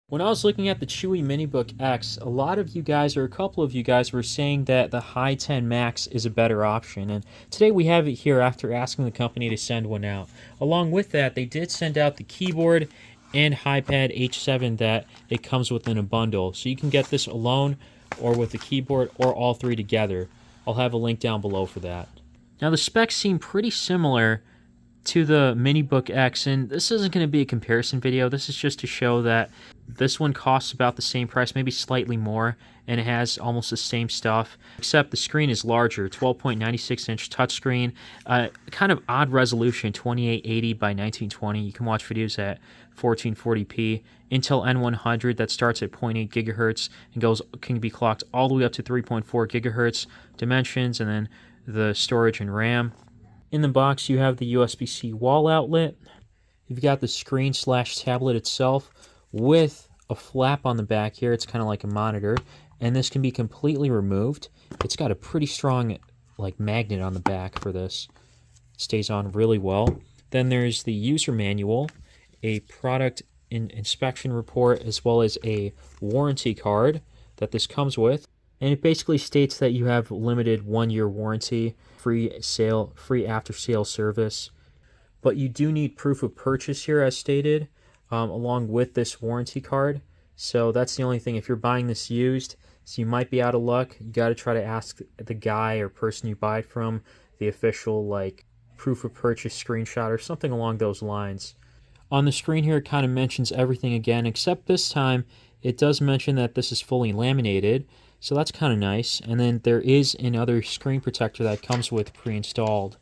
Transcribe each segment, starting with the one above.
When I was looking at the CHUWI MiniBook X, a lot of you guys, or a couple of you guys, were saying that the HiPen Max is a better option, and today we have it here after asking the company to send one out. Along with that, they did send out the keyboard and HiPen H7 that it comes within a bundle, so you can get this alone, or with the keyboard, or all three together. I'll have a link down below for that. Now the specs seem pretty similar to the MiniBook X, and this isn't going to be a comparison video. This is just to show that this one costs about the same price, maybe slightly more, and it has almost the same stuff, except the screen is larger, 12.96-inch touchscreen, kind of odd resolution, 2880 by 1920. You can watch videos at 1440p. Intel N100 that starts at 0.8 gigahertz and can be clocked all the way up to 3.4 gigahertz dimensions, and then the storage and RAM. In the box, you have the USB-C wall outlet. You've got the screen/tablet itself with a flap on the back here. It's kind of like a monitor, and this can be completely removed. It's got a pretty strong magnet on the back for this. It stays on really well. Then there's the user manual, a product inspection report, as well as a warranty card that this comes with. And it basically states that you have limited 1-year warranty, free after-sale service. But you do need proof of purchase here, as stated, along with this warranty card. So that's the only thing. If you're buying this used, so you might be out of luck, you got to try to ask the guy or person you buy it from the official proof of purchase screenshot or something along those lines. On the screen here, it kind of mentions everything again, except this time it does mention that this is fully laminated. So that's kind of nice. And then there is another screen protector that comes with pre-installed.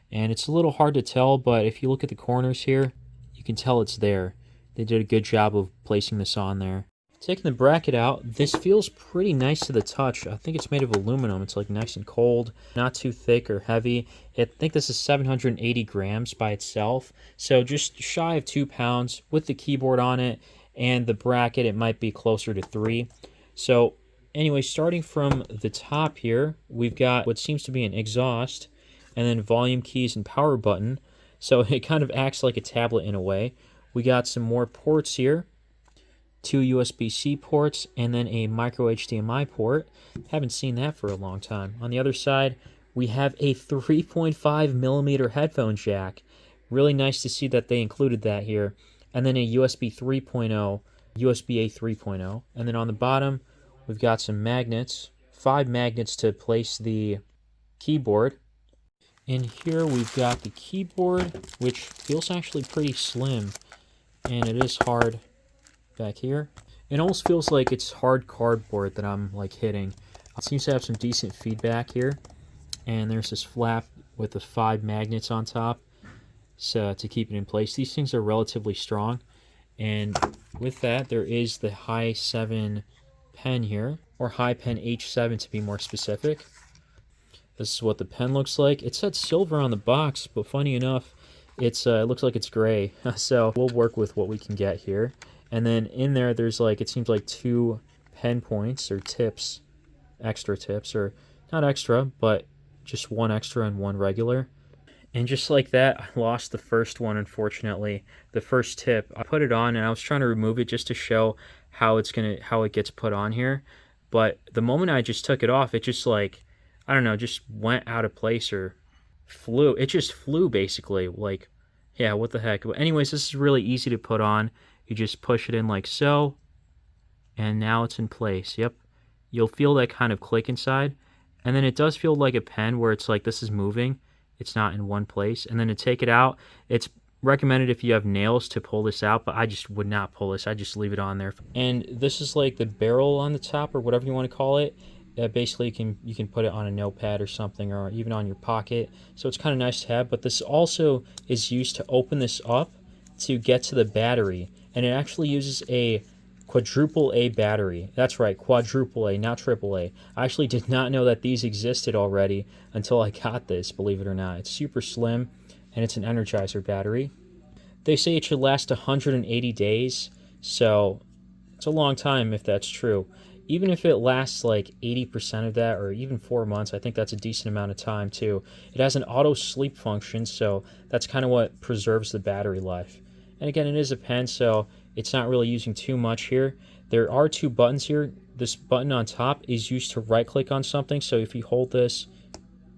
And it's a little hard to tell, but if you look at the corners here, you can tell it's there. They did a good job of placing this on there. Taking the bracket out, this feels pretty nice to the touch. I think it's made of aluminum. It's nice and cold, not too thick or heavy. I think this is 780 grams by itself. So just shy of 2 pounds with the keyboard on it, and the bracket, it might be closer to 3. So anyway, starting from the top here, we've got what seems to be an exhaust, and then volume keys and power button. So it kind of acts like a tablet in a way. We got some more ports here, 2 USB-C ports, and then a micro HDMI port. Haven't seen that for a long time. On the other side, we have a 3.5 millimeter headphone jack. Really nice to see that they included that here. And then a USB 3.0, USB-A 3.0. And then on the bottom, we've got some magnets, 5 magnets to place the keyboard. In here we've got the keyboard, which feels actually pretty slim, and it is hard back here. It almost feels like it's hard cardboard that I'm hitting. It seems to have some decent feedback here, and there's this flap with the 5 magnets on top so to keep it in place. These things are relatively strong, and with that there is the Hi7 pen here, or HiPen H7 to be more specific. This is what the pen looks like. It said silver on the box, but funny enough, it looks like it's gray. So we'll work with what we can get here. And then in there, there's it seems like 2 pen points or tips, extra tips, or not extra, but just 1 extra and 1 regular. And just like that, I lost the first one, unfortunately. The first tip, I put it on and I was trying to remove it just to show how it gets put on here. But the moment I just took it off, it just I don't know, just went out of place or flew. It just flew basically. Yeah, what the heck. But anyways, this is really easy to put on. You just push it in like so, and now it's in place. Yep. You'll feel that kind of click inside. And then it does feel like a pen where it's this is moving. It's not in one place. And then to take it out, it's recommended if you have nails to pull this out, but I just would not pull this. I just leave it on there. And this is the barrel on the top, or whatever you want to call it. Basically, you can put it on a notepad or something, or even on your pocket. So it's kind of nice to have. But this also is used to open this up to get to the battery. And it actually uses a quadruple A battery. That's right, quadruple A, not triple A. I actually did not know that these existed already until I got this, believe it or not. It's super slim, and it's an Energizer battery. They say it should last 180 days, so it's a long time if that's true. Even if it lasts 80% of that, or even 4 months, I think that's a decent amount of time too. It has an auto sleep function, so that's kind of what preserves the battery life. And again, it is a pen, so It's not really using too much here. There are two buttons here. This button on top is used to right click on something, so if you hold this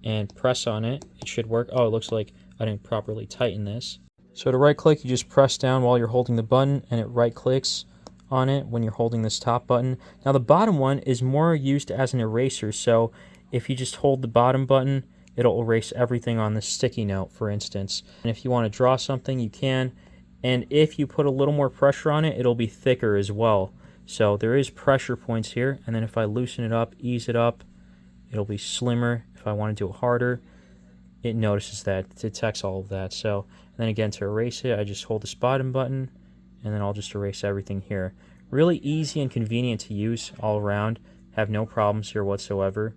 and press on it, it should work. Oh, it looks like I didn't properly tighten this. So to right click, you just press down while you're holding the button and it right clicks on it when you're holding this top button. Now the bottom one is more used as an eraser, so if you just hold the bottom button, it'll erase everything on the sticky note, for instance. And if you want to draw something, you can. And if you put a little more pressure on it, it'll be thicker as well. So there is pressure points here, and then if I loosen it up, ease it up, it'll be slimmer. If I want to do it harder, it notices that, it detects all of that. So, and then again, to erase it, I just hold this bottom button, and then I'll just erase everything here. Really easy and convenient to use all around. Have no problems here whatsoever.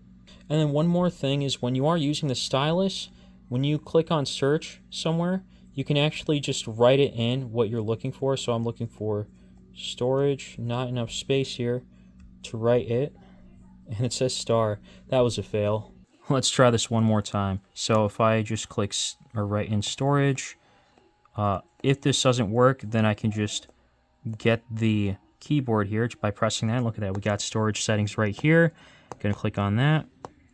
And then one more thing is when you are using the stylus, when you click on search somewhere, you can actually just write it in what you're looking for. So I'm looking for storage, not enough space here to write it. And it says star. That was a fail. Let's try this one more time. So if I just click or write in storage, if this doesn't work, then I can just get the keyboard here by pressing that. Look at that. We got storage settings right here. Gonna click on that.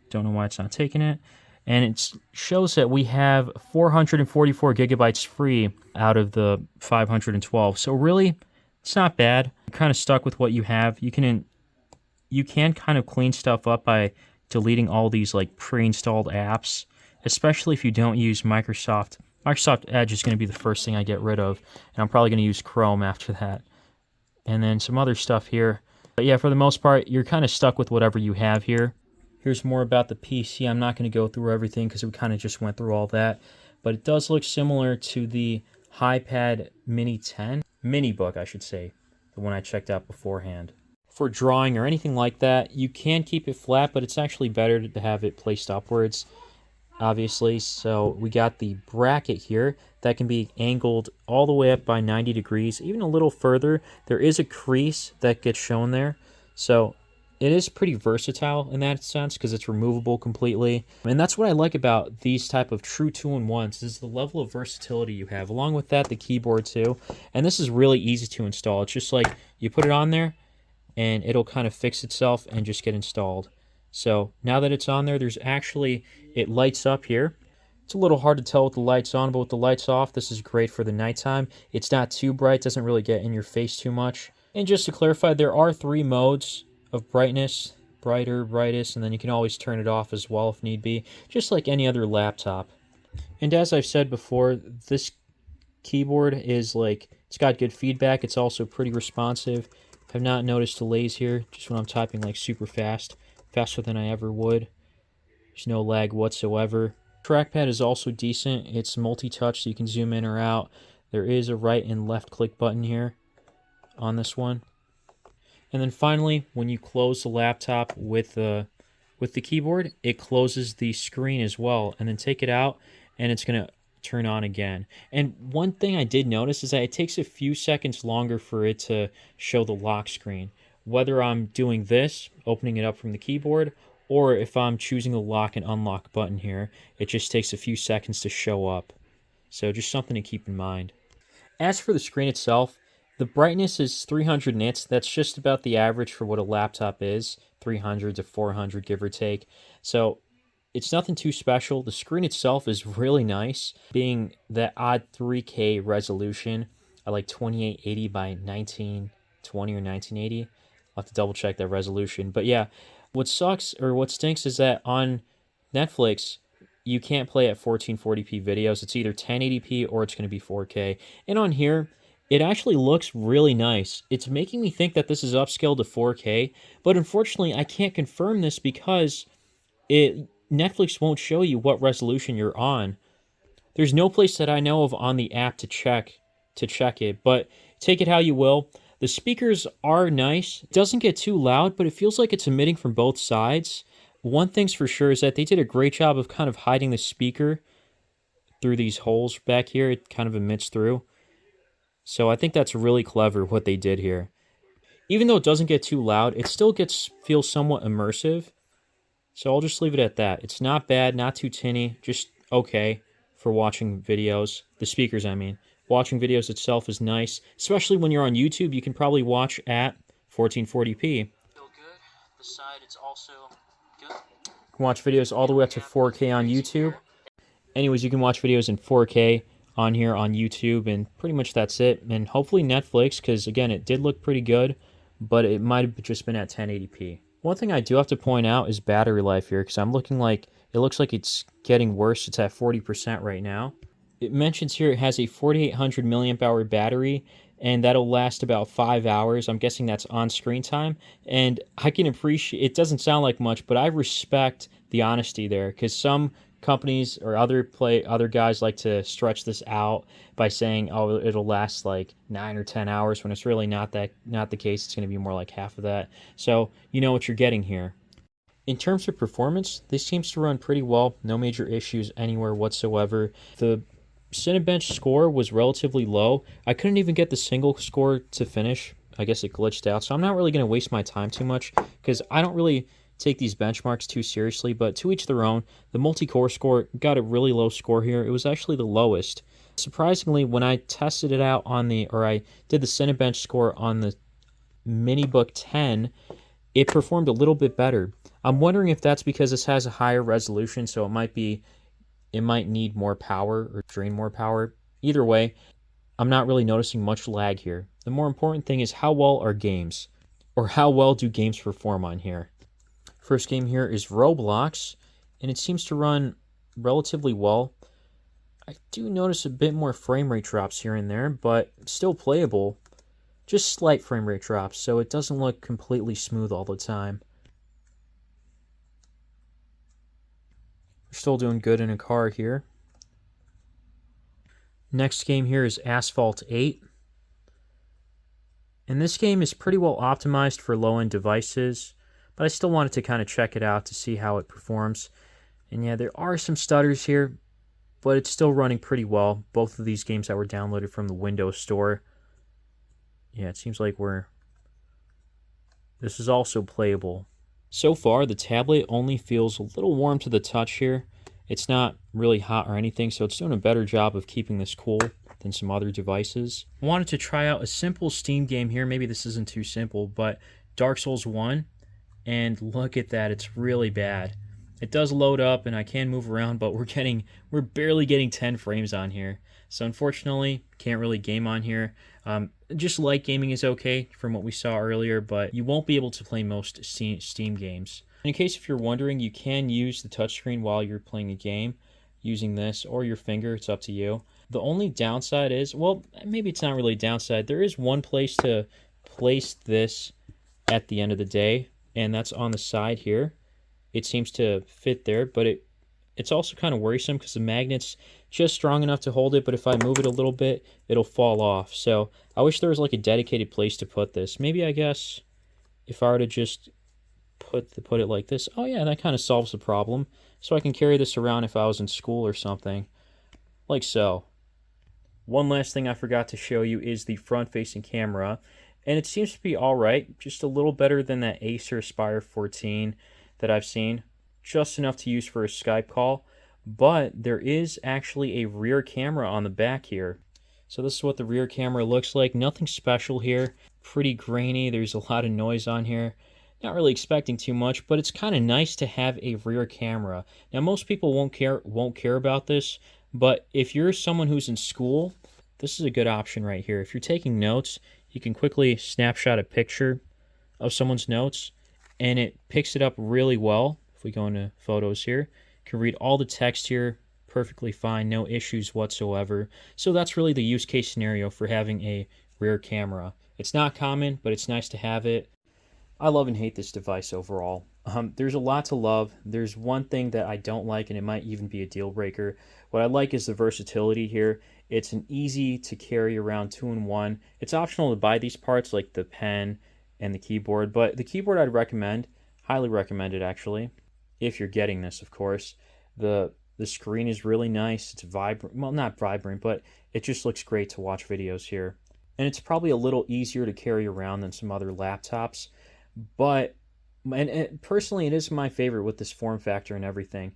Don't know why it's not taking it. And it shows that we have 444 gigabytes free out of the 512. So really, it's not bad. You're kind of stuck with what you have. You can kind of clean stuff up by deleting all these like pre-installed apps, especially if you don't use Microsoft. Microsoft Edge is going to be the first thing I get rid of, and I'm probably going to use Chrome after that. And then some other stuff here. But yeah, for the most part, you're kind of stuck with whatever you have here. Here's more about the PC. I'm not going to go through everything because we kind of just went through all that. But it does look similar to the HiPen H7 mini book, I should say, the one I checked out beforehand. For drawing or anything like that, you can keep it flat, but it's actually better to have it placed upwards, obviously. So we got the bracket here that can be angled all the way up by 90 degrees, even a little further. There is a crease that gets shown there. So it is pretty versatile in that sense because it's removable completely. And that's what I like about these type of true two-in-ones is the level of versatility you have. Along with that, the keyboard too. And this is really easy to install. It's just like you put it on there and it'll kind of fix itself and just get installed. So now that it's on there, there's actually, it lights up here. It's a little hard to tell with the lights on, but with the lights off, this is great for the nighttime. It's not too bright, doesn't really get in your face too much. And just to clarify, there are 3 modes of brightness: brighter, brightest, and then you can always turn it off as well if need be, just like any other laptop. And as I've said before, this keyboard is like, it's got good feedback. It's also pretty responsive. I've not noticed delays here, just when I'm typing like super fast, faster than I ever would. There's no lag whatsoever. Trackpad is also decent. It's multi-touch, so you can zoom in or out. There is a right and left click button here on this one. And then finally, when you close the laptop with the keyboard, it closes the screen as well. And then take it out, and it's going to turn on again. And one thing I did notice is that it takes a few seconds longer for it to show the lock screen. Whether I'm doing this, opening it up from the keyboard, or if I'm choosing the lock and unlock button here, it just takes a few seconds to show up. So just something to keep in mind. As for the screen itself, the brightness is 300 nits. That's just about the average for what a laptop is, 300 to 400 give or take. So it's nothing too special. The screen itself is really nice, being that odd 3K resolution. I like 2880 by 1920 or 1980. I'll have to double check that resolution. But yeah, what sucks or what stinks is that on Netflix, you can't play at 1440p videos. It's either 1080p or it's going to be 4K. And on here, it actually looks really nice. It's making me think that this is upscaled to 4K, but unfortunately, I can't confirm this because Netflix won't show you what resolution you're on. There's no place that I know of on the app to check it, but take it how you will. The speakers are nice. It doesn't get too loud, but it feels like it's emitting from both sides. One thing's for sure is that they did a great job of kind of hiding the speaker through these holes back here. It kind of emits through. So I think that's really clever what they did here. Even though it doesn't get too loud, it still feels somewhat immersive. So I'll just leave it at that. It's not bad, not too tinny, just okay for watching videos. The speakers, I mean. Watching videos itself is nice, especially when you're on YouTube. You can probably watch at 1440p. Feel good. The side, it's also good. You can watch videos all the way up to 4K on YouTube. Anyways, you can watch videos in 4K on here on YouTube, and pretty much that's it. And hopefully Netflix, because again, it did look pretty good, but it might have just been at 1080p. One thing I do have to point out is battery life here, because I'm looking like, it looks like it's getting worse. It's at 40% right now. It mentions here it has a 4800 milliamp hour battery, and that'll last about 5 hours. I'm guessing that's on screen time, and I can appreciate, it doesn't sound like much, but I respect the honesty there, because some companies or other guys like to stretch this out by saying, oh, it'll last like 9 or 10 hours, when it's really not the case. It's going to be more like half of that. So you know what you're getting here. In terms of performance, this seems to run pretty well. No major issues anywhere whatsoever. The Cinebench score was relatively low. I couldn't even get the single score to finish. I guess it glitched out. So I'm not really going to waste my time too much, because I don't really take these benchmarks too seriously, but to each their own. The multi-core score got a really low score here. It was actually the lowest. Surprisingly, when I tested it out on I did the Cinebench score on the MiniBook 10, it performed a little bit better. I'm wondering if that's because this has a higher resolution, so it might need more power or drain more power. Either way, I'm not really noticing much lag here. The more important thing is how well are games, or how well do games perform on here. First game here is Roblox, and it seems to run relatively well. I do notice a bit more frame rate drops here and there, but still playable. Just slight frame rate drops, so it doesn't look completely smooth all the time. We're still doing good in a car here. Next game here is Asphalt 8. And this game is pretty well optimized for low-end devices, but I still wanted to kind of check it out to see how it performs. And yeah, there are some stutters here, but it's still running pretty well. Both of these games that were downloaded from the Windows Store. Yeah, it seems like this is also playable. So far, the tablet only feels a little warm to the touch here. It's not really hot or anything, so it's doing a better job of keeping this cool than some other devices. I wanted to try out a simple Steam game here. Maybe this isn't too simple, but Dark Souls 1. And look at that, it's really bad. It does load up and I can move around, but we're barely getting 10 frames on here. So unfortunately, can't really game on here. Just light gaming is okay from what we saw earlier, but you won't be able to play most Steam games. In case if you're wondering, you can use the touchscreen while you're playing a game using this, or your finger, it's up to you. The only downside is, well, maybe it's not really a downside. There is one place to place this at the end of the day, and that's on the side here. It seems to fit there, but it's also kind of worrisome because the magnet's just strong enough to hold it, but if I move it a little bit, it'll fall off. So I wish there was like a dedicated place to put this. Maybe, I guess, if I were to just put it like this. Oh yeah, that kind of solves the problem. So I can carry this around if I was in school or something, like so. One last thing I forgot to show you is the front-facing camera, and it seems to be alright, just a little better than that Acer Aspire 14 that I've seen. Just enough to use for a Skype call, but there is actually a rear camera on the back here. So this is what the rear camera looks like. Nothing special here. Pretty grainy. There's a lot of noise on here. Not really expecting too much, but it's kind of nice to have a rear camera. Now most people won't care about this, but if you're someone who's in school, this is a good option right here. If you're taking notes, you can quickly snapshot a picture of someone's notes, and it picks it up really well. If we go into photos here, you can read all the text here perfectly fine, no issues whatsoever. So that's really the use case scenario for having a rear camera. It's not common, but it's nice to have it. I love and hate this device overall. There's a lot to love. There's one thing that I don't like, and it might even be a deal breaker. What I like is the versatility here. It's an easy to carry around 2-in-1. It's optional to buy these parts like the pen and the keyboard, but the keyboard I'd recommend, highly recommend it actually, if you're getting this, of course. The screen is really nice. It's vibrant, well, not vibrant, but it just looks great to watch videos here. And it's probably a little easier to carry around than some other laptops, but personally it is my favorite with this form factor and everything.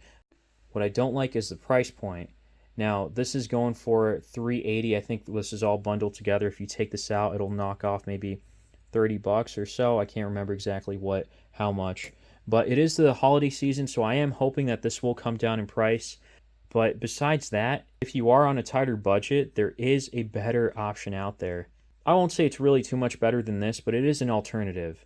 What I don't like is the price point. Now, this is going for $380. I think this is all bundled together. If you take this out, it'll knock off maybe $30 or so. I can't remember exactly how much. But it is the holiday season, so I am hoping that this will come down in price. But besides that, if you are on a tighter budget, there is a better option out there. I won't say it's really too much better than this, but it is an alternative.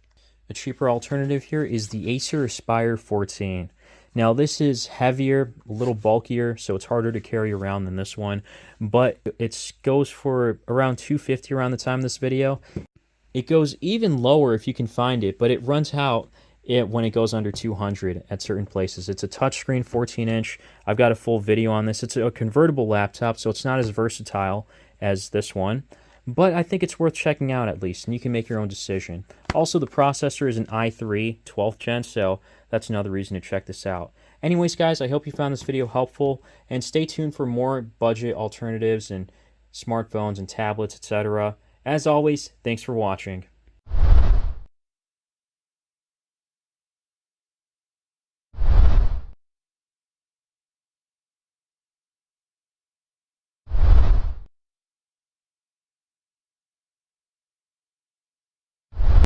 A cheaper alternative here is the Acer Aspire 14. Now this is heavier, a little bulkier, so it's harder to carry around than this one, but it goes for around $250 around the time of this video. It goes even lower if you can find it, but it runs out when it goes under 200 at certain places. It's a touchscreen 14-inch. I've got a full video on this. It's a convertible laptop, so it's not as versatile as this one, but I think it's worth checking out at least, and you can make your own decision. Also, the processor is an i3 12th gen, so that's another reason to check this out. Anyways, guys, I hope you found this video helpful, and stay tuned for more budget alternatives and smartphones and tablets, etc. As always, thanks for watching.